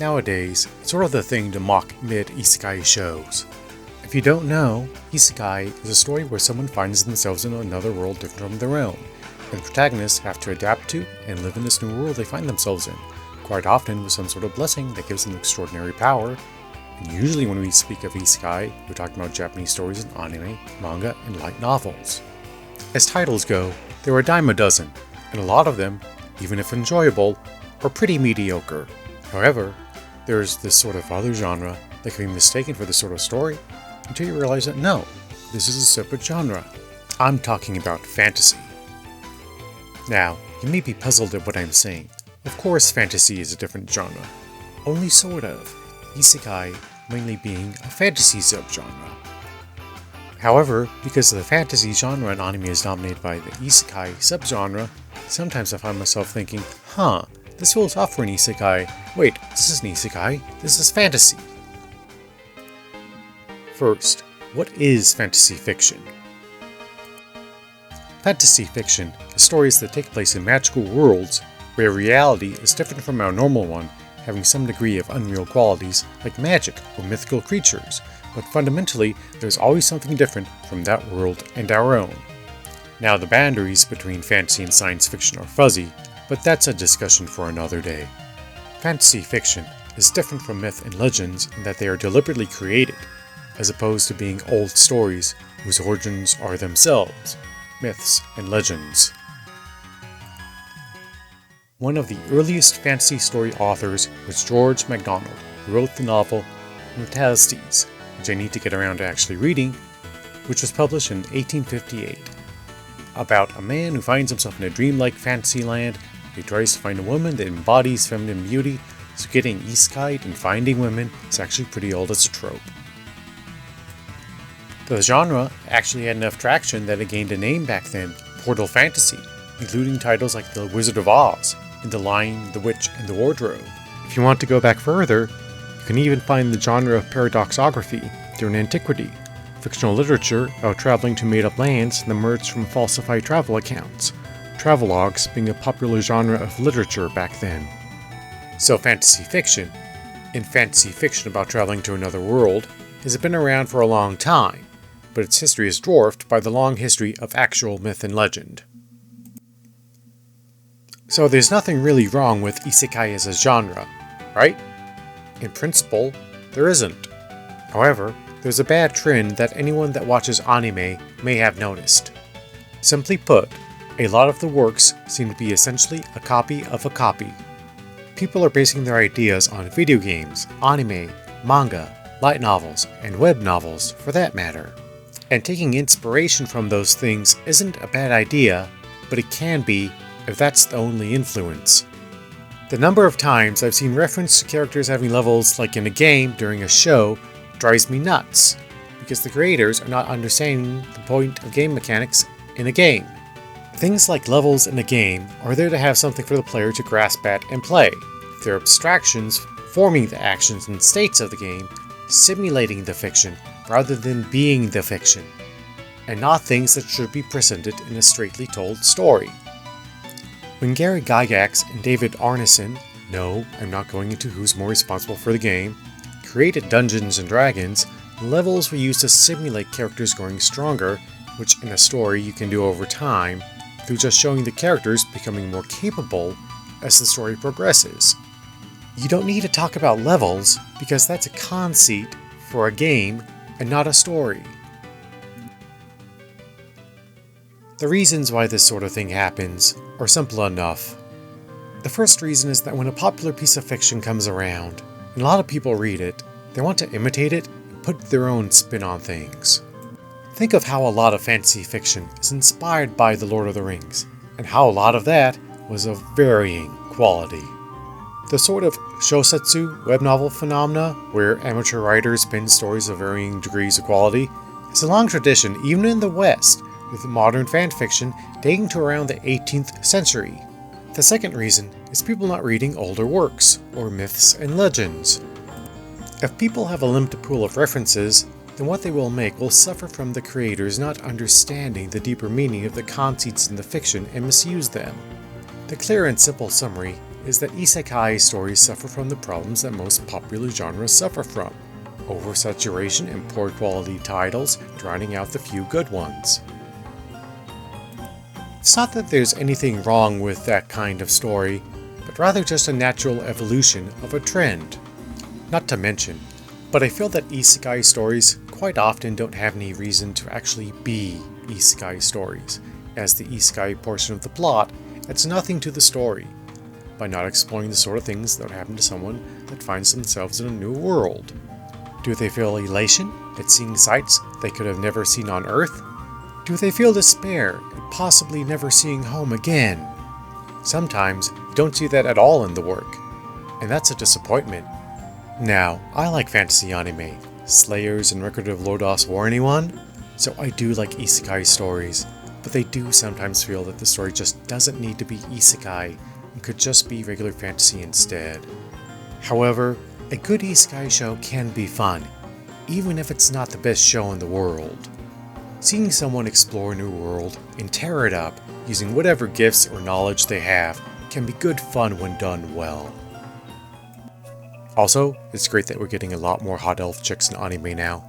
Nowadays, it's sort of the thing to mock mid-isekai shows. If you don't know, isekai is a story where someone finds themselves in another world different from their own, and the protagonists have to adapt to and live in this new world they find themselves in, quite often with some sort of blessing that gives them extraordinary power. And usually when we speak of isekai, we're talking about Japanese stories in anime, manga, and light novels. As titles go, there are a dime a dozen, and a lot of them, even if enjoyable, are pretty mediocre. However, there's this sort of other genre that can be mistaken for this sort of story until you realize that no, this is a separate genre. I'm talking about fantasy. Now, you may be puzzled at what I'm saying. Of course fantasy is a different genre. Only sort of. Isekai mainly being a fantasy subgenre. However, because the fantasy genre in anime is dominated by the isekai subgenre, sometimes I find myself thinking, this feels off for an isekai. Wait, this isn't isekai, this is fantasy. First, what is fantasy fiction? Fantasy fiction is stories that take place in magical worlds where reality is different from our normal one, having some degree of unreal qualities like magic or mythical creatures, but fundamentally there's always something different from that world and our own. Now the boundaries between fantasy and science fiction are fuzzy, but that's a discussion for another day. Fantasy fiction is different from myth and legends in that they are deliberately created, as opposed to being old stories whose origins are themselves myths and legends. One of the earliest fantasy story authors was George MacDonald, who wrote the novel Metastases, which I need to get around to actually reading, which was published in 1858. About a man who finds himself in a dreamlike fantasy land. He tries to find a woman that embodies feminine beauty, so getting isekai'd and finding women is actually pretty old as a trope. The genre actually had enough traction that it gained a name back then, portal fantasy, including titles like The Wizard of Oz, and The Lion, the Witch, and the Wardrobe. If you want to go back further, you can even find the genre of paradoxography during antiquity, fictional literature about traveling to made-up lands that emerged from falsified travel accounts, travelogues being a popular genre of literature back then. So fantasy fiction, and fantasy fiction about traveling to another world, has been around for a long time, but its history is dwarfed by the long history of actual myth and legend. So there's nothing really wrong with isekai as a genre, right? In principle, there isn't. However, there's a bad trend that anyone that watches anime may have noticed. Simply put, a lot of the works seem to be essentially a copy of a copy. People are basing their ideas on video games, anime, manga, light novels, and web novels for that matter. And taking inspiration from those things isn't a bad idea, but it can be if that's the only influence. The number of times I've seen reference to characters having levels like in a game during a show drives me nuts, because the creators are not understanding the point of game mechanics in a game. Things like levels in a game are there to have something for the player to grasp at and play. They're abstractions forming the actions and states of the game, simulating the fiction rather than being the fiction, and not things that should be presented in a straightly told story. When Gary Gygax and David Arneson, no, I'm not going into who's more responsible for the game, created Dungeons & Dragons, levels were used to simulate characters growing stronger, which in a story you can do over time, through just showing the characters becoming more capable as the story progresses. You don't need to talk about levels, because that's a conceit for a game and not a story. The reasons why this sort of thing happens are simple enough. The first reason is that when a popular piece of fiction comes around, and a lot of people read it, they want to imitate it and put their own spin on things. Think of how a lot of fantasy fiction is inspired by The Lord of the Rings, and how a lot of that was of varying quality. The sort of shosetsu web novel phenomena, where amateur writers pen stories of varying degrees of quality, has a long tradition even in the West, with modern fanfiction dating to around the 18th century. The second reason is people not reading older works, or myths and legends. If people have a limited pool of references, then what they will make will suffer from the creators not understanding the deeper meaning of the conceits in the fiction and misuse them. The clear and simple summary is that isekai stories suffer from the problems that most popular genres suffer from: oversaturation and poor quality titles drowning out the few good ones. It's not that there's anything wrong with that kind of story, but rather just a natural evolution of a trend. Not to mention, but I feel that isekai stories quite often don't have any reason to actually be isekai stories, as the isekai portion of the plot adds nothing to the story, by not exploring the sort of things that would happen to someone that finds themselves in a new world. Do they feel elation at seeing sights they could have never seen on Earth? Do they feel despair at possibly never seeing home again? Sometimes you don't see that at all in the work, and that's a disappointment. Now, I like fantasy anime, Slayers and Record of Lodoss War anyone? So I do like isekai stories, but they do sometimes feel that the story just doesn't need to be isekai and could just be regular fantasy instead. However, a good isekai show can be fun, even if it's not the best show in the world. Seeing someone explore a new world and tear it up using whatever gifts or knowledge they have can be good fun when done well. Also, it's great that we're getting a lot more hot elf chicks in anime now.